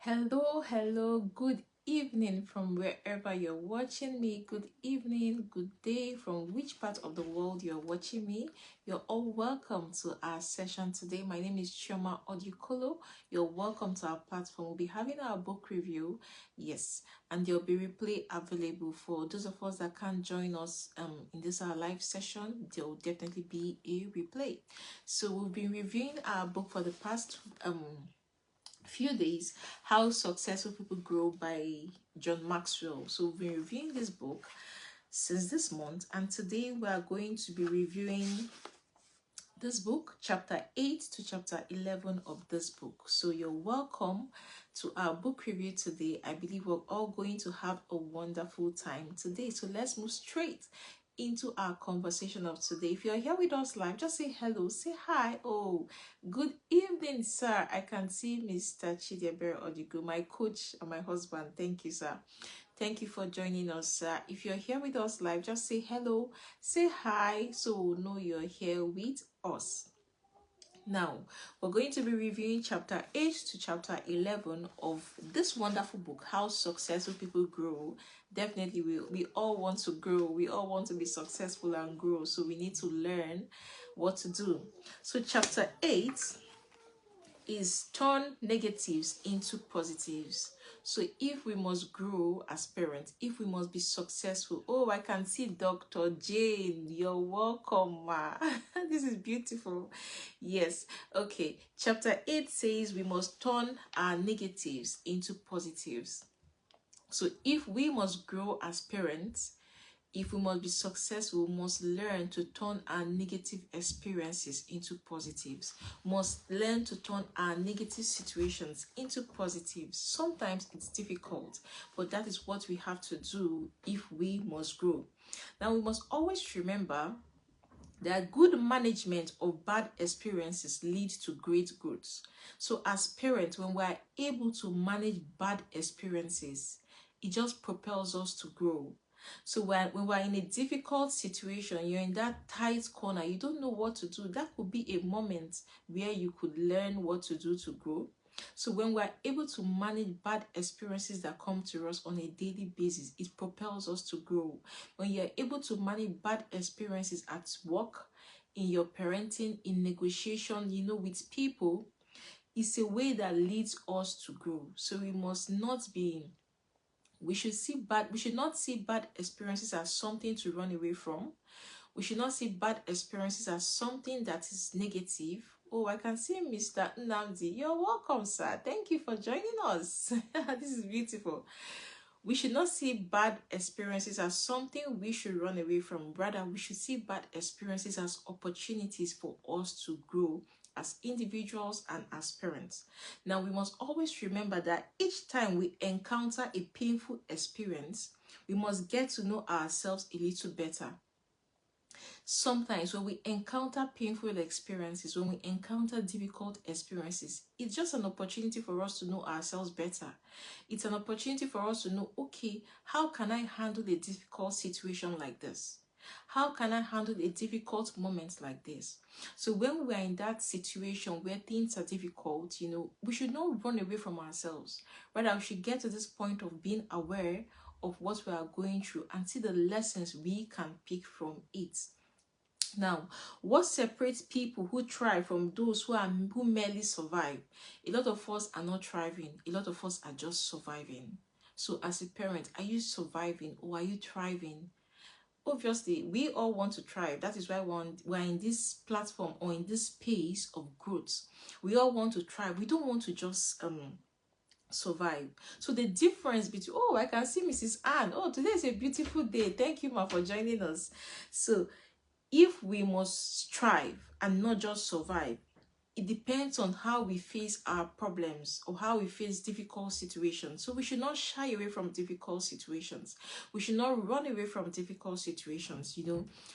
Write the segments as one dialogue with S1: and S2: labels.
S1: Hello, good evening from wherever you're watching me. Good evening, good day from which part of the world you're watching me. You're all welcome to our session today. My name is Chioma Odukolo. You're welcome to our platform. We'll be having our book review, yes, and there'll be replay available for those of us that can't join us in this our live session. There will definitely be a replay. So we've been reviewing our book for the past few days, How Successful People Grow by John Maxwell. So we've been reviewing this book since this month, and today we are going to be reviewing this book, chapter 8 to chapter 11 of this book. So you're welcome to our book review today. I believe we're all going to have a wonderful time today. So let's move straight into our conversation of today. If you're here with us live, just say hello, say hi. Oh, good evening, sir. I can see Mr. Chidiebere Odigo, my coach and my husband. Thank you, sir. Thank you for joining us, sir. If you're here with us live, just say hello, say hi, so we'll know you're here with us. Now, we're going to be reviewing chapter 8 to chapter 11 of this wonderful book, How Successful People Grow. Definitely, we all want to grow. We all want to be successful and grow. So we need to learn what to do. So chapter 8 is turn negatives into positives. So if we must grow as parents, if we must be successful, oh, I can see Dr. Jane, you're welcome, ma. This is beautiful. Yes, okay. Chapter 8 says we must turn our negatives into positives. So if we must grow as parents, if we must be successful, we must learn to turn our negative experiences into positives. Must learn to turn our negative situations into positives. Sometimes it's difficult, but that is what we have to do if we must grow. Now, we must always remember that good management of bad experiences leads to great growth. So as parents, when we are able to manage bad experiences, it just propels us to grow. So when we're in a difficult situation, you're in that tight corner, you don't know what to do, that could be a moment where you could learn what to do to grow. So when we're able to manage bad experiences that come to us on a daily basis, it propels us to grow. When you're able to manage bad experiences at work, in your parenting, in negotiation, with people, it's a way that leads us to grow. So we should not see bad experiences as something to run away from. We should not see bad experiences as something that is negative. Oh, I can see Mr. Nnamdi. You're welcome, sir. Thank you for joining us. This is beautiful. We should not see bad experiences as something we should run away from. Rather, we should see bad experiences as opportunities for us to grow as individuals and as parents. Now, we must always remember that each time we encounter a painful experience, we must get to know ourselves a little better. Sometimes when we encounter painful experiences, when we encounter difficult experiences, it's just an opportunity for us to know ourselves better. It's an opportunity for us to know, okay, how can I handle a difficult situation like this? How can I handle a difficult moment like this? So when we are in that situation where things are difficult, we should not run away from ourselves. Rather, we should get to this point of being aware of what we are going through and see the lessons we can pick from it. Now, what separates people who thrive from those who merely survive? A lot of us are not thriving. A lot of us are just surviving. So as a parent, are you surviving or are you thriving? Obviously, we all want to thrive. That is why we're in this platform or in this space of growth. We all want to thrive. We don't want to just survive. So the difference between, oh, I can see Mrs. Anne. Oh, today is a beautiful day. Thank you, ma, for joining us. So if we must strive and not just survive, it depends on how we face our problems or how we face difficult situations. So we should not shy away from difficult situations. We should not run away from difficult situations.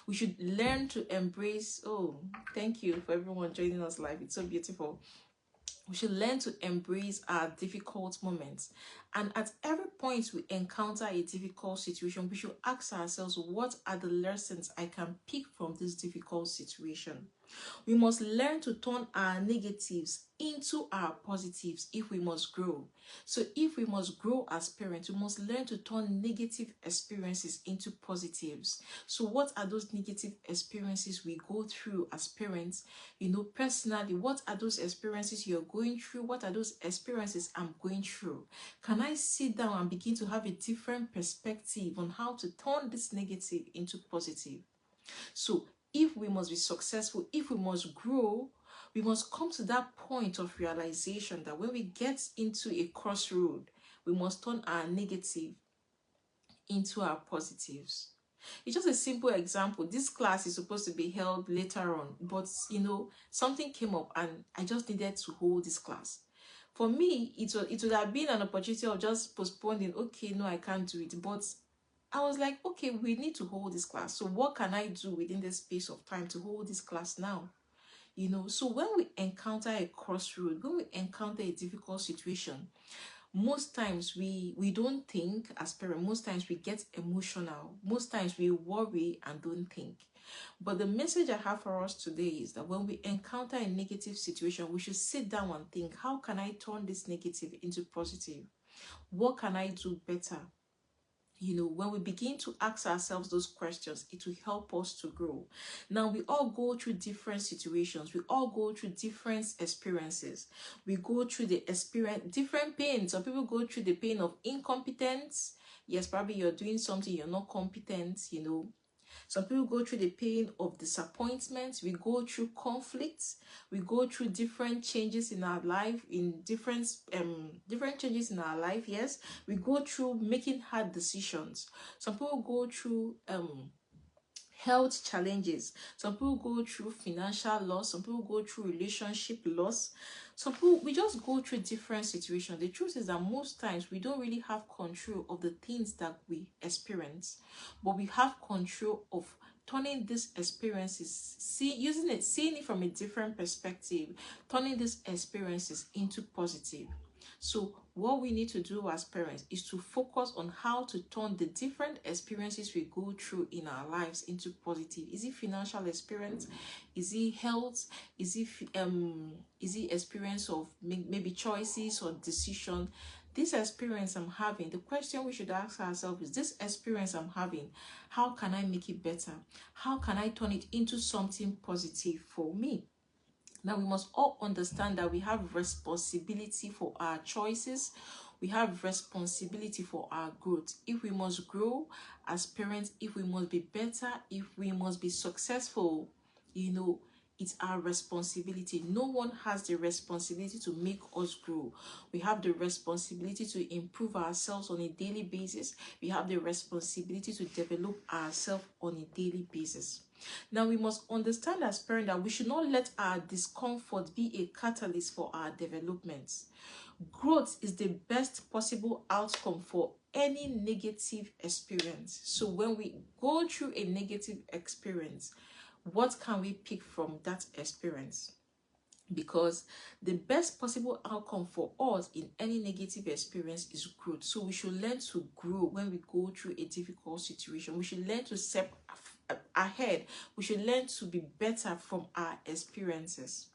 S1: We should learn to embrace. Oh, thank you for everyone joining us live. It's so beautiful. We should learn to embrace our difficult moments. And at every point we encounter a difficult situation, we should ask ourselves, what are the lessons I can pick from this difficult situation? We must learn to turn our negatives into our positives if we must grow. So if we must grow as parents, we must learn to turn negative experiences into positives. So what are those negative experiences we go through as parents? Personally, what are those experiences you're going through? What are those experiences I'm going through? Can I sit down and begin to have a different perspective on how to turn this negative into positive? So if we must be successful, if we must grow, we must come to that point of realization that when we get into a crossroad, we must turn our negative into our positives. It's just a simple example. This class is supposed to be held later on, but something came up and I just needed to hold this class. For me, it would have been an opportunity of just postponing. Okay, no, I can't do it. But I was like, okay, we need to hold this class. So what can I do within this space of time to hold this class now? So when we encounter a crossroad, when we encounter a difficult situation, most times we don't think as parents. Most times we get emotional. Most times we worry and don't think. But the message I have for us today is that when we encounter a negative situation, we should sit down and think, how can I turn this negative into positive? What can I do better? When we begin to ask ourselves those questions, it will help us to grow. Now, we all go through different situations. We all go through different experiences. We go through the experience, different pains. Some people go through the pain of incompetence. Yes, probably you're doing something, you're not competent, Some people go through the pain of disappointment. We go through conflicts. We go through different changes in our life, different changes in our life. Yes, we go through making hard decisions. Some people go through health challenges. Some people go through financial loss. Some people go through relationship loss. Some people, we just go through different situations. The truth is that most times we don't really have control of the things that we experience, but we have control of turning these experiences, seeing it from a different perspective, turning these experiences into positive. So what we need to do as parents is to focus on how to turn the different experiences we go through in our lives into positive. Is it financial experience? Is it health? Is it experience of maybe choices or decision? This experience I'm having, the question we should ask ourselves is, this experience I'm having, how can I make it better? How can I turn it into something positive for me? Now, we must all understand that we have responsibility for our choices. We have responsibility for our growth. If we must grow as parents, if we must be better, if we must be successful, it's our responsibility. No one has the responsibility to make us grow. We have the responsibility to improve ourselves on a daily basis. We have the responsibility to develop ourselves on a daily basis. Now, we must understand as parents that we should not let our discomfort be a catalyst for our development. Growth is the best possible outcome for any negative experience. So when we go through a negative experience, what can we pick from that experience? Because the best possible outcome for us in any negative experience is growth. So we should learn to grow when we go through a difficult situation. We should learn to step ahead. We should learn to be better from our experiences.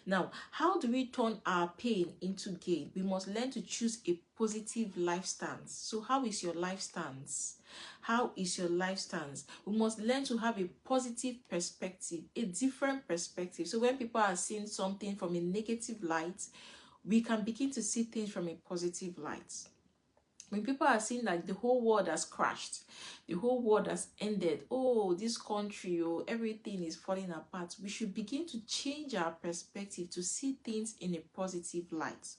S1: Now, how do we turn our pain into gain? We must learn to choose a positive life stance. So how is your life stance? How is your life stance? We must learn to have a positive perspective, a different perspective. So when people are seeing something from a negative light, we can begin to see things from a positive light. When people are seeing like the whole world has crashed, the whole world has ended, oh, this country, oh, everything is falling apart, we should begin to change our perspective to see things in a positive light.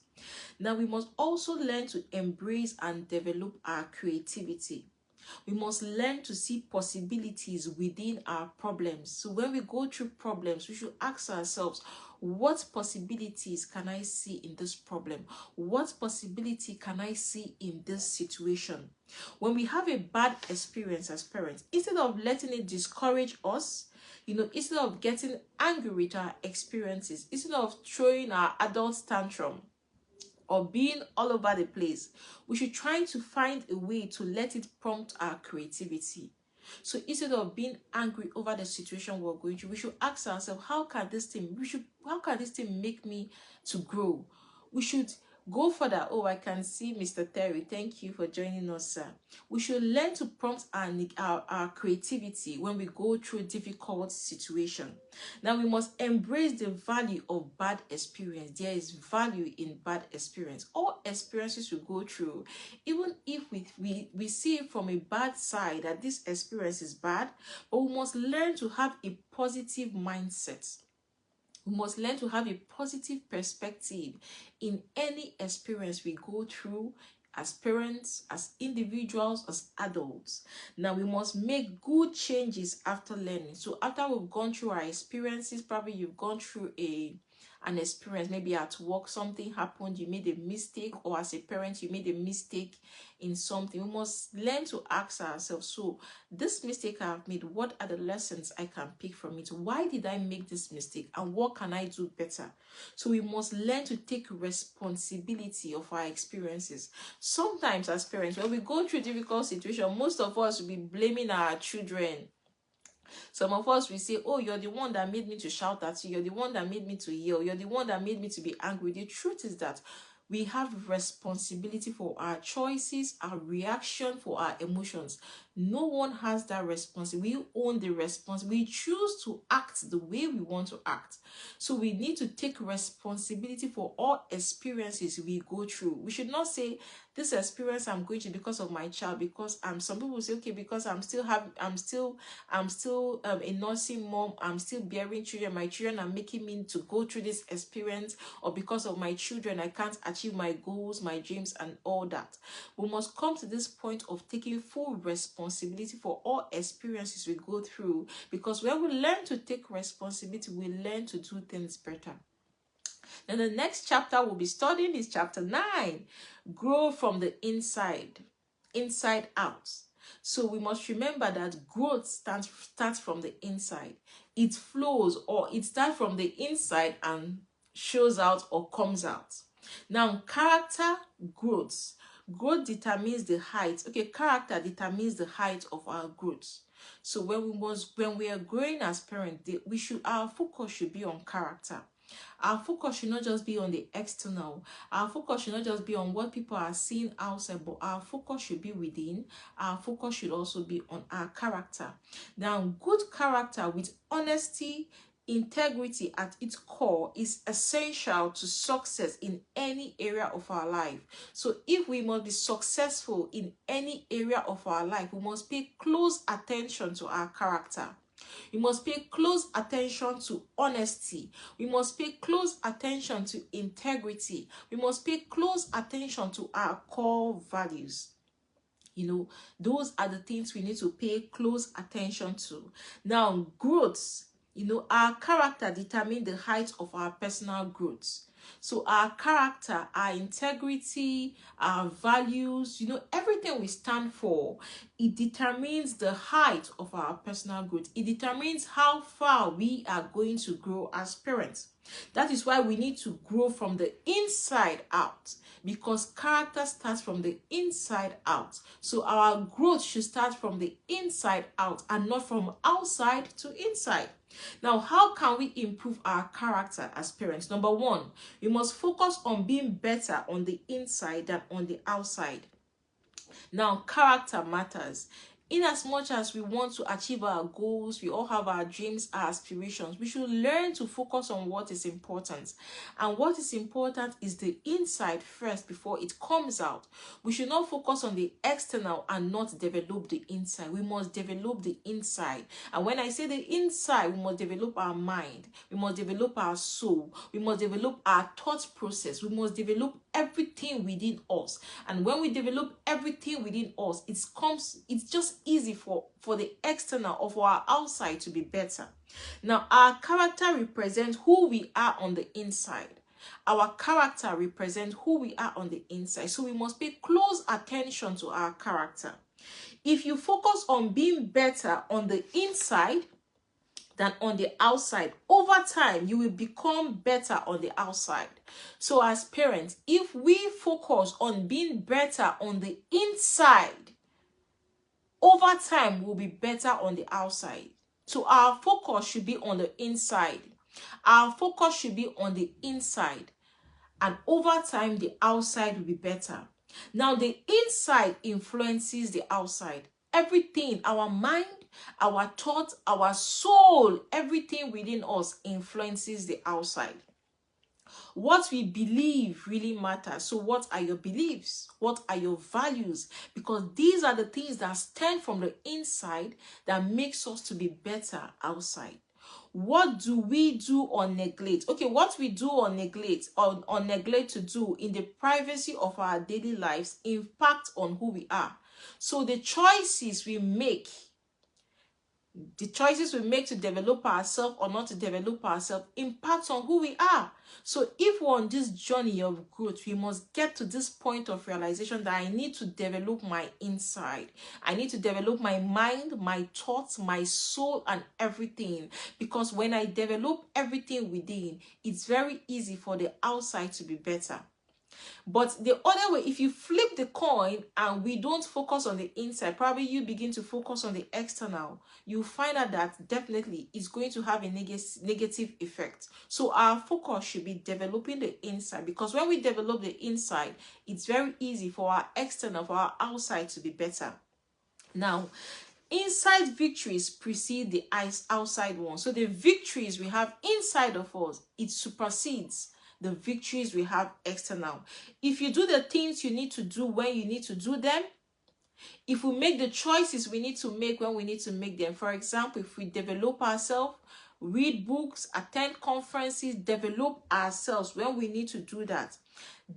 S1: Now, we must also learn to embrace and develop our creativity. We must learn to see possibilities within our problems. So when we go through problems, we should ask ourselves, what possibilities can I see in this problem? What possibility can I see in this situation? When we have a bad experience as parents, instead of letting it discourage us, instead of getting angry with our experiences, instead of throwing our adult tantrum, or being all over the place, we should try to find a way to let it prompt our creativity. So instead of being angry over the situation we're going through, we should ask ourselves, how can this thing make me to grow? We should go further. Oh, I can see Mr. Terry. Thank you for joining us, sir. We should learn to prompt our creativity when we go through difficult situation. Now, we must embrace the value of bad experience. There is value in bad experience. All experiences we go through, even if we see it from a bad side, that this experience is bad, but we must learn to have a positive mindset. We must learn to have a positive perspective in any experience we go through as parents, as individuals, as adults. Now, we must make good changes after learning. So after we've gone through our experiences, probably you've gone through an experience, maybe at work something happened, you made a mistake, or as a parent you made a mistake in something. We must learn to ask ourselves, so this mistake I've made, what are the lessons I can pick from it? Why did I make this mistake, and what can I do better? So we must learn to take responsibility of our experiences. Sometimes as parents, when we go through difficult situations, most of us will be blaming our children. Some of us will say, oh, you're the one that made me to shout at you. You're the one that made me to yell. You're the one that made me to be angry. The truth is that we have responsibility for our choices, our reaction, for our emotions. No one has that responsibility. We own the responsibility. We choose to act the way we want to act. So we need to take responsibility for all experiences we go through. We should not say, this experience I'm going to because of my child, because some people say, okay, because I'm still a nursing mom, I'm still bearing children, my children are making me to go through this experience, or because of my children I can't achieve my goals, my dreams, and all that. We must come to this point of taking full responsibility for all experiences we go through, because when we learn to take responsibility, we learn to do things better. Then the next chapter we'll be studying is chapter 9, grow from the inside out. So we must remember that growth starts from the inside. It flows, or it starts from the inside and shows out or comes out. Now, character growth. Growth determines the height. Okay, character determines the height of our growth. So when we are growing as parents, our focus should be on character. Our focus should not just be on the external. Our focus should not just be on what people are seeing outside, but our focus should be within. Our focus should also be on our character. Now, good character with honesty, integrity at its core is essential to success in any area of our life. So if we must be successful in any area of our life, we must pay close attention to our character. We must pay close attention to honesty. We must pay close attention to integrity. We must pay close attention to our core values. Those are the things we need to pay close attention to. Now, growth, our character determines the height of our personal growth. So our character, our integrity, our values, everything we stand for, it determines the height of our personal growth. It determines how far we are going to grow as parents. That is why we need to grow from the inside out, because character starts from the inside out. So our growth should start from the inside out and not from outside to inside. Now, how can we improve our character as parents? Number one, we must focus on being better on the inside than on the outside. Now, character matters. In as much as we want to achieve our goals, we all have our dreams, our aspirations, we should learn to focus on what is important. And what is important is the inside first before it comes out. We should not focus on the external and not develop the inside. We must develop the inside. And when I say the inside, we must develop our mind. We must develop our soul. We must develop our thought process. We must develop everything within us. And when we develop everything within us, it's just easy for the external of our outside to be better. Now, our character represents who we are on the inside. Our character represents who we are on the inside. So we must pay close attention to our character. If you focus on being better on the inside than on the outside, over time you will become better on the outside. So as parents, if we focus on being better on the inside, over time we'll be better on the outside. So our focus should be on the inside. Our focus should be on the inside. And over time, the outside will be better. Now, the inside influences the outside. Everything, our mind, our thoughts, our soul, everything within us influences the outside. What we believe really matters. So what are your beliefs? What are your values? Because these are the things that stem from the inside that makes us to be better outside. What do we do or neglect? Okay, what we do or neglect or neglect to do in the privacy of our daily lives impact on who we are. So the choices we make to develop ourselves or not to develop ourselves impacts on who we are. So if we're on this journey of growth, we must get to this point of realization that I need to develop my inside. I need to develop my mind, my thoughts, my soul, and everything. Because when I develop everything within, it's very easy for the outside to be better. But the other way, if you flip the coin and we don't focus on the inside, probably you begin to focus on the external, you find out that definitely it's going to have a negative effect. So our focus should be developing the inside, because when we develop the inside, it's very easy for our external, for our outside to be better. Now, inside victories precede the outside one. So the victories we have inside of us, it supersedes the victories we have external. If you do the things you need to do when you need to do them, if we make the choices we need to make when we need to make them, for example, if we develop ourselves, read books, attend conferences, develop ourselves when we need to do that,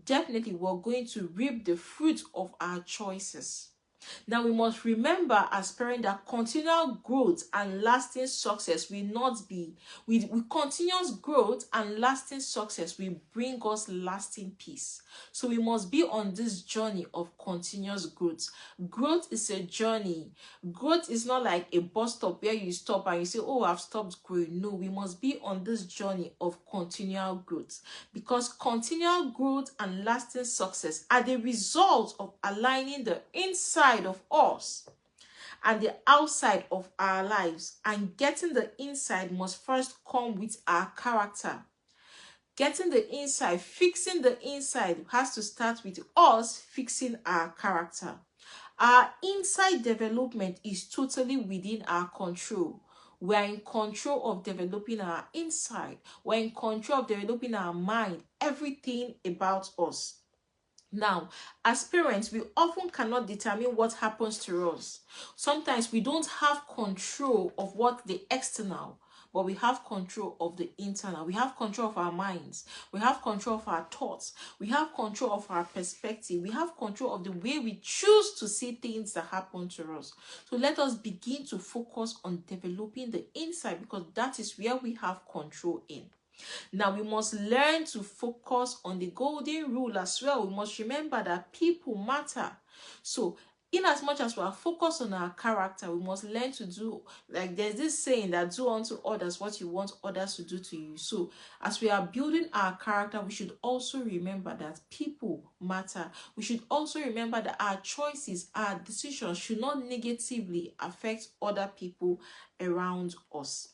S1: definitely we're going to reap the fruit of our choices. Now, we must remember as parents that continual growth and lasting success will not be, with continuous growth and lasting success will bring us lasting peace. So we must be on this journey of continuous growth. Growth is a journey. Growth is not like a bus stop where you stop and you say, oh, I've stopped growing. No, we must be on this journey of continual growth, because continual growth and lasting success are the result of aligning the inside of us and the outside of our lives. And getting the inside must first come with our character. Getting the inside, fixing the inside has to start with us fixing our character. Our inside development is totally within our control. We're in control of developing our inside. We're in control of developing our mind, everything about us. Now, as parents, we often cannot determine what happens to us. Sometimes we don't have control of what the external, but we have control of the internal. We have control of our minds. We have control of our thoughts. We have control of our perspective. We have control of the way we choose to see things that happen to us. So let us begin to focus on developing the inside, because that is where we have control in. Now, we must learn to focus on the golden rule as well. We must remember that people matter. So, in as much as we are focused on our character, we must learn to do, like there's this saying that do unto others what you want others to do to you. So, as we are building our character, we should also remember that people matter. We should also remember that our choices, our decisions should not negatively affect other people around us.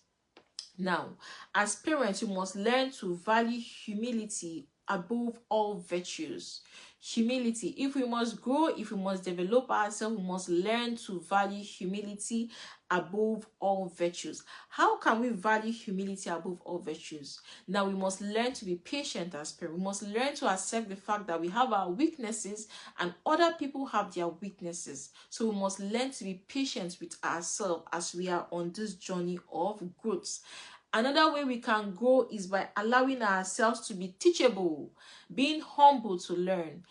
S1: Now, as parents, you must learn to value humility above all virtues. Humility. If we must grow, if we must develop ourselves, we must learn to value humility above all virtues. How can we value humility above all virtues? Now, we must learn to be patient as parents. We must learn to accept the fact that we have our weaknesses and other people have their weaknesses. So we must learn to be patient with ourselves as we are on this journey of growth. Another way we can grow is by allowing ourselves to be teachable, being humble to learn.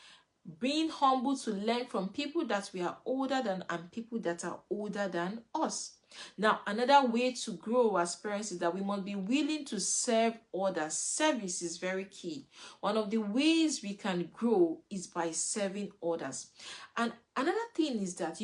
S1: Being humble to learn from people that we are older than and people that are older than us. Now, another way to grow as parents is that we must be willing to serve others. Service is very key. One of the ways we can grow is by serving others. And another thing is that,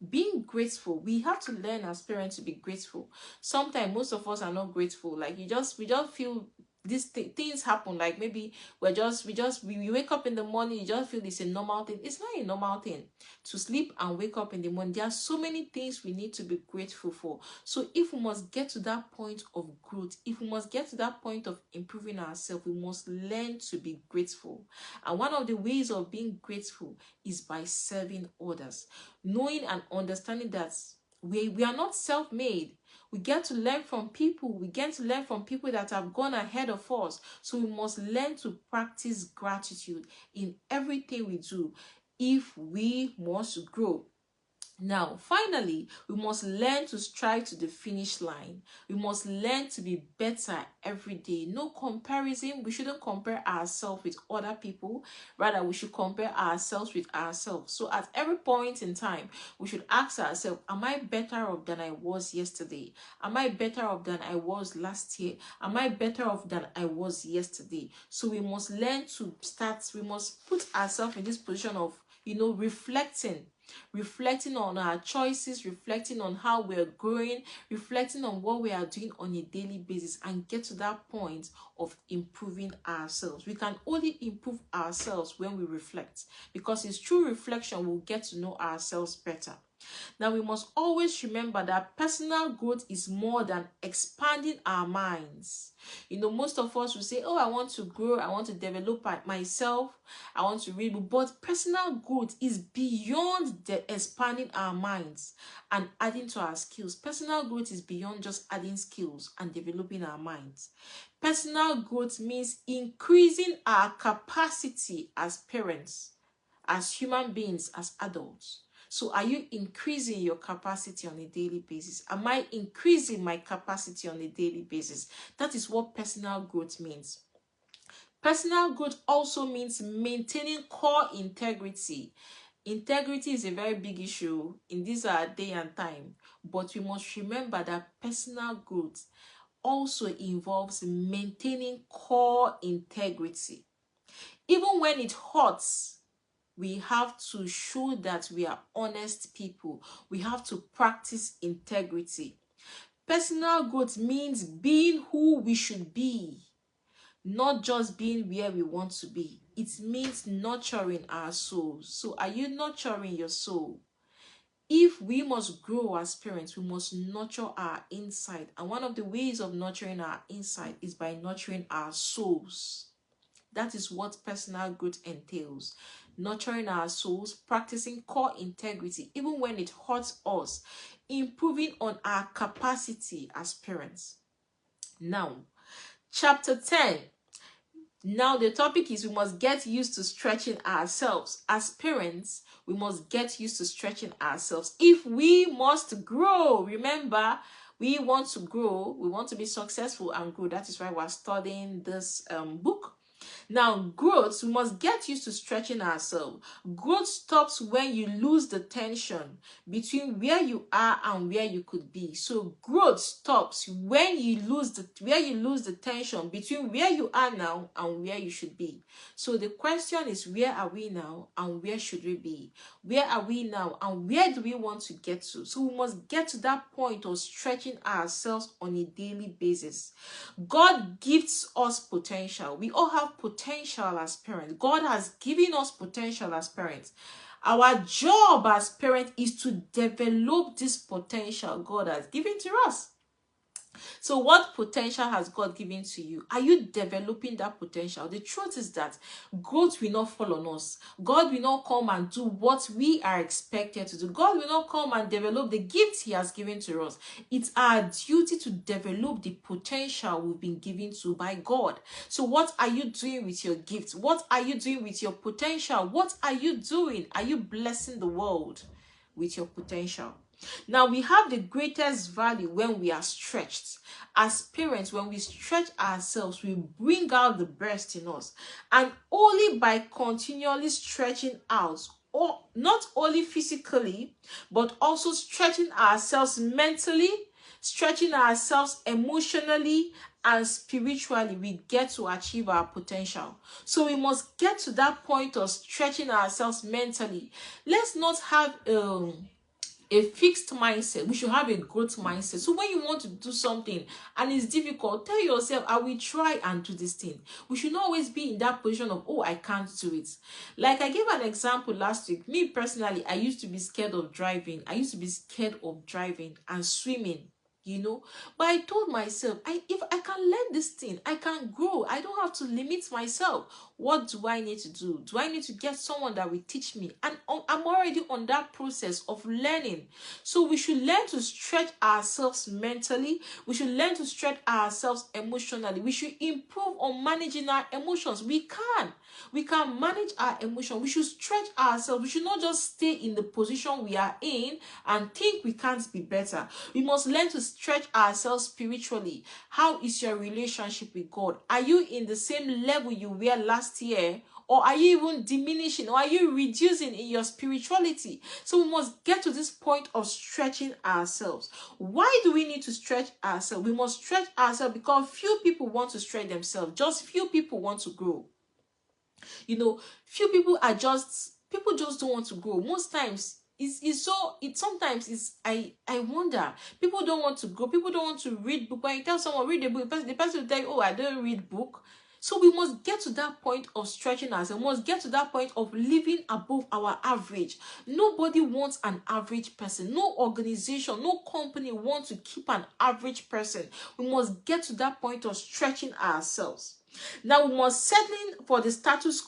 S1: being grateful, we have to learn as parents to be grateful. Sometimes most of us are not grateful. Like we just feel these things happen. Like maybe we wake up in the morning, you just feel it's a normal thing. It's not a normal thing to sleep and wake up in the morning. There are so many things we need to be grateful for. So if we must get to that point of growth, if we must get to that point of improving ourselves, we must learn to be grateful. And one of the ways of being grateful is by serving others, knowing and understanding that we are not self-made. We get to learn from people. We get to learn from people that have gone ahead of us. So we must learn to practice gratitude in everything we do if we must grow. Now, finally, we must learn to strive to the finish line. We must learn to be better every day. No comparison. We shouldn't compare ourselves with other people. Rather, we should compare ourselves with ourselves. So at every point in time, we should ask ourselves, am I better off than I was yesterday? Am I better off than I was last year? Am I better off than I was yesterday? So we must learn to we must put ourselves in this position of, reflecting on our choices, reflecting on how we're growing, reflecting on what we are doing on a daily basis, and get to that point of improving ourselves. We can only improve ourselves when we reflect, because it's through reflection we'll get to know ourselves better. Now, we must always remember that personal growth is more than expanding our minds. Most of us will say, oh, I want to grow, I want to develop myself, I want to read. But personal growth is beyond the expanding our minds and adding to our skills. Personal growth is beyond just adding skills and developing our minds. Personal growth means increasing our capacity as parents, as human beings, as adults. So are you increasing your capacity on a daily basis? Am I increasing my capacity on a daily basis? That is what personal growth means. Personal growth also means maintaining core integrity. Integrity is a very big issue in this day and time, but we must remember that personal growth also involves maintaining core integrity. Even when it hurts, we have to show that we are honest people. We have to practice integrity. Personal growth means being who we should be, not just being where we want to be. It means nurturing our souls. So are you nurturing your soul? If we must grow as parents, we must nurture our inside. And one of the ways of nurturing our inside is by nurturing our souls. That is what personal growth entails. Nurturing our souls, practicing core integrity, even when it hurts us, improving on our capacity as parents. Now, chapter 10. Now, the topic is we must get used to stretching ourselves. As parents, we must get used to stretching ourselves. If we must grow, remember, we want to grow, we want to be successful and grow. That is why we're studying this book. Now, growth, we must get used to stretching ourselves. Growth stops when you lose the tension between where you are and where you could be. So growth stops when you lose the tension between where you are now and where you should be. So the question is, where are we now and where should we be? Where are we now and where do we want to get to? So we must get to that point of stretching ourselves on a daily basis. God gives us potential. We all have potential as parents. God has given us potential as parents. Our job as parents is to develop this potential God has given to us. So what potential has God given to you? Are you developing that potential? The truth is that growth will not fall on us. God will not come and do what we are expected to do. God will not come and develop the gifts he has given to us. It's our duty to develop the potential we've been given to by God. So what are you doing with your gifts? What are you doing with your potential? What are you doing? Are you blessing the world with your potential? Now, we have the greatest value when we are stretched. As parents, when we stretch ourselves, we bring out the best in us. And only by continually stretching out, or not only physically, but also stretching ourselves mentally, stretching ourselves emotionally and spiritually, we get to achieve our potential. So we must get to that point of stretching ourselves mentally. Let's not have a fixed mindset. We should have a growth mindset. So when you want to do something and it's difficult, tell yourself, I will try and do this thing. We should not always be in that position of, oh, I can't do it. Like I gave an example last week. Me personally, I used to be scared of driving. I used to be scared of driving and swimming. But I told myself, if I can learn this thing, I can grow. I don't have to limit myself. What do I need to do? Do I need to get someone that will teach me? And I'm already on that process of learning. So we should learn to stretch ourselves mentally. We should learn to stretch ourselves emotionally. We should improve on managing our emotions. We can manage our emotions. We should stretch ourselves. We should not just stay in the position we are in and think we can't be better. We must learn to stretch ourselves spiritually. How is your relationship with God? Are you in the same level you were last year? Or are you even diminishing? Or are you reducing in your spirituality? So we must get to this point of stretching ourselves. Why do we need to stretch ourselves? We must stretch ourselves because few people want to stretch themselves. Just few people want to grow. Few people people just don't want to grow. Most times, I wonder, people don't want to grow. People don't want to read book. When you tell someone read a book, the person will tell you, oh, I don't read book. So we must get to that point of stretching ourselves. We must get to that point of living above our average. Nobody wants an average person. No organization, no company wants to keep an average person. We must get to that point of stretching ourselves. Now we must settling for the status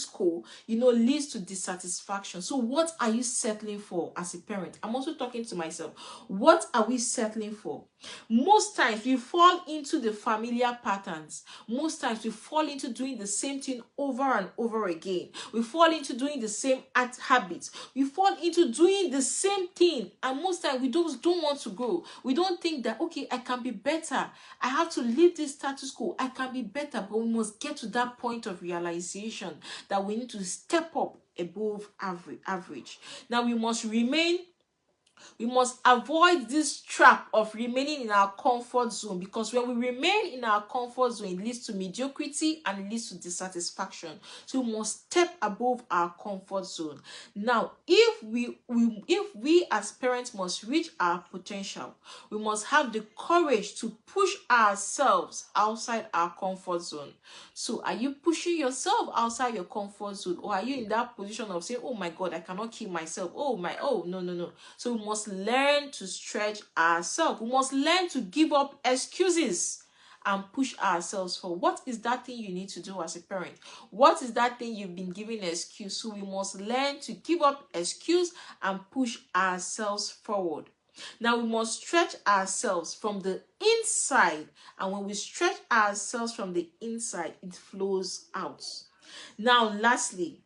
S1: quo, leads to dissatisfaction. So what are you settling for as a parent? I'm also talking to myself. What are we settling for? Most times we fall into the familiar patterns. Most times we fall into doing the same thing over and over again. We fall into doing the same habits. We fall into doing the same thing, and most times we don't want to grow. We don't think that, okay, I can be better. I have to leave this status quo. I can be better, but we must get to that point of realization that we need to step up above average. Now we must avoid this trap of remaining in our comfort zone, because when we remain in our comfort zone, it leads to mediocrity and it leads to dissatisfaction. So we must step above our comfort zone. Now, if we as parents must reach our potential, we must have the courage to push ourselves outside our comfort zone. So are you pushing yourself outside your comfort zone, or are you in that position of saying, oh my God, I cannot keep myself? No. So we must learn to stretch ourselves. We must learn to give up excuses and push ourselves for what is that thing you need to do as a parent. What is that thing you've been giving an excuse? So we must learn to give up excuse and push ourselves forward. Now we must stretch ourselves from the inside, and when we stretch ourselves from the inside, it flows out. Now, lastly,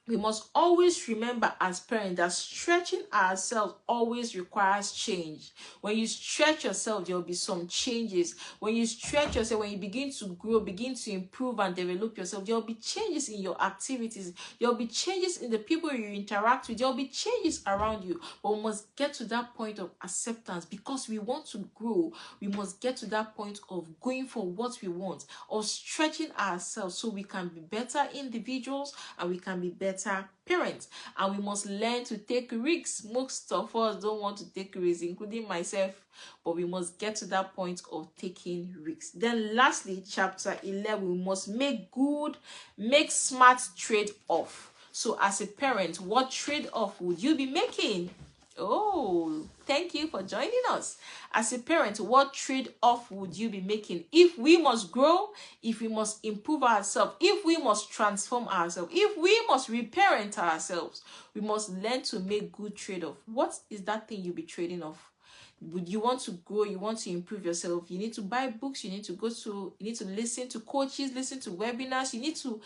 S1: we must always remember as parents that stretching ourselves always requires change. When you stretch yourself, there will be some changes. When you stretch yourself, when you begin to grow, begin to improve and develop yourself, there will be changes in your activities. There will be changes in the people you interact with. There will be changes around you. But we must get to that point of acceptance, because we want to grow. We must get to that point of going for what we want, of stretching ourselves so we can be better individuals and we can be better parents. And we must learn to take risks. Most of us don't want to take risks, including myself, but we must get to that point of taking risks. Then lastly, chapter 11, we must make smart trade-off. So as a parent, what trade-off would you be making? Oh, thank you for joining us. As a parent, what trade-off would you be making? If we must grow, if we must improve ourselves, if we must transform ourselves, if we must reparent ourselves, we must learn to make good trade-off. What is that thing you'll be trading off? Would you want to grow? You want to improve yourself? You need to buy books. You need to listen to coaches, listen to webinars. You need to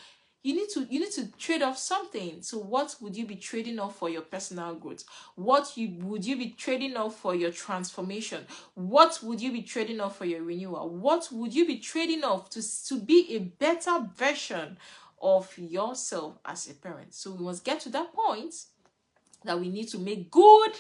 S1: trade off something. So what would you be trading off for your personal growth? Would you be trading off for your transformation? What would you be trading off for your renewal? What would you be trading off to be a better version of yourself as a parent? So we must get to that point that we need to make good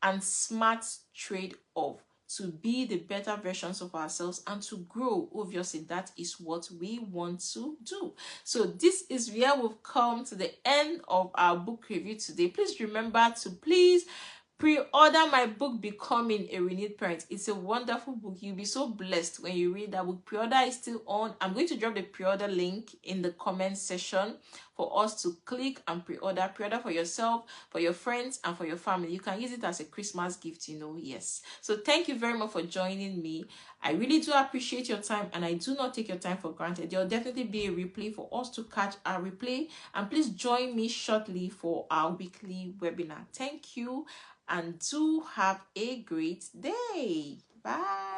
S1: and smart trade-off. to be the better versions of ourselves and to grow. Obviously, that is what we want to do. So this is where we've come to the end of our book review today. Please remember to pre-order my book, Becoming a Renewed Parent. It's a wonderful book. You'll be so blessed when you read that book. Pre-order is still on. I'm going to drop the pre-order link in the comment section for us to click and pre-order. Pre-order for yourself, for your friends, and for your family. You can use it as a Christmas gift, yes. So thank you very much for joining me. I really do appreciate your time, and I do not take your time for granted. There'll definitely be a replay for us to catch our replay, and please join me shortly for our weekly webinar. Thank you, and do have a great day. Bye.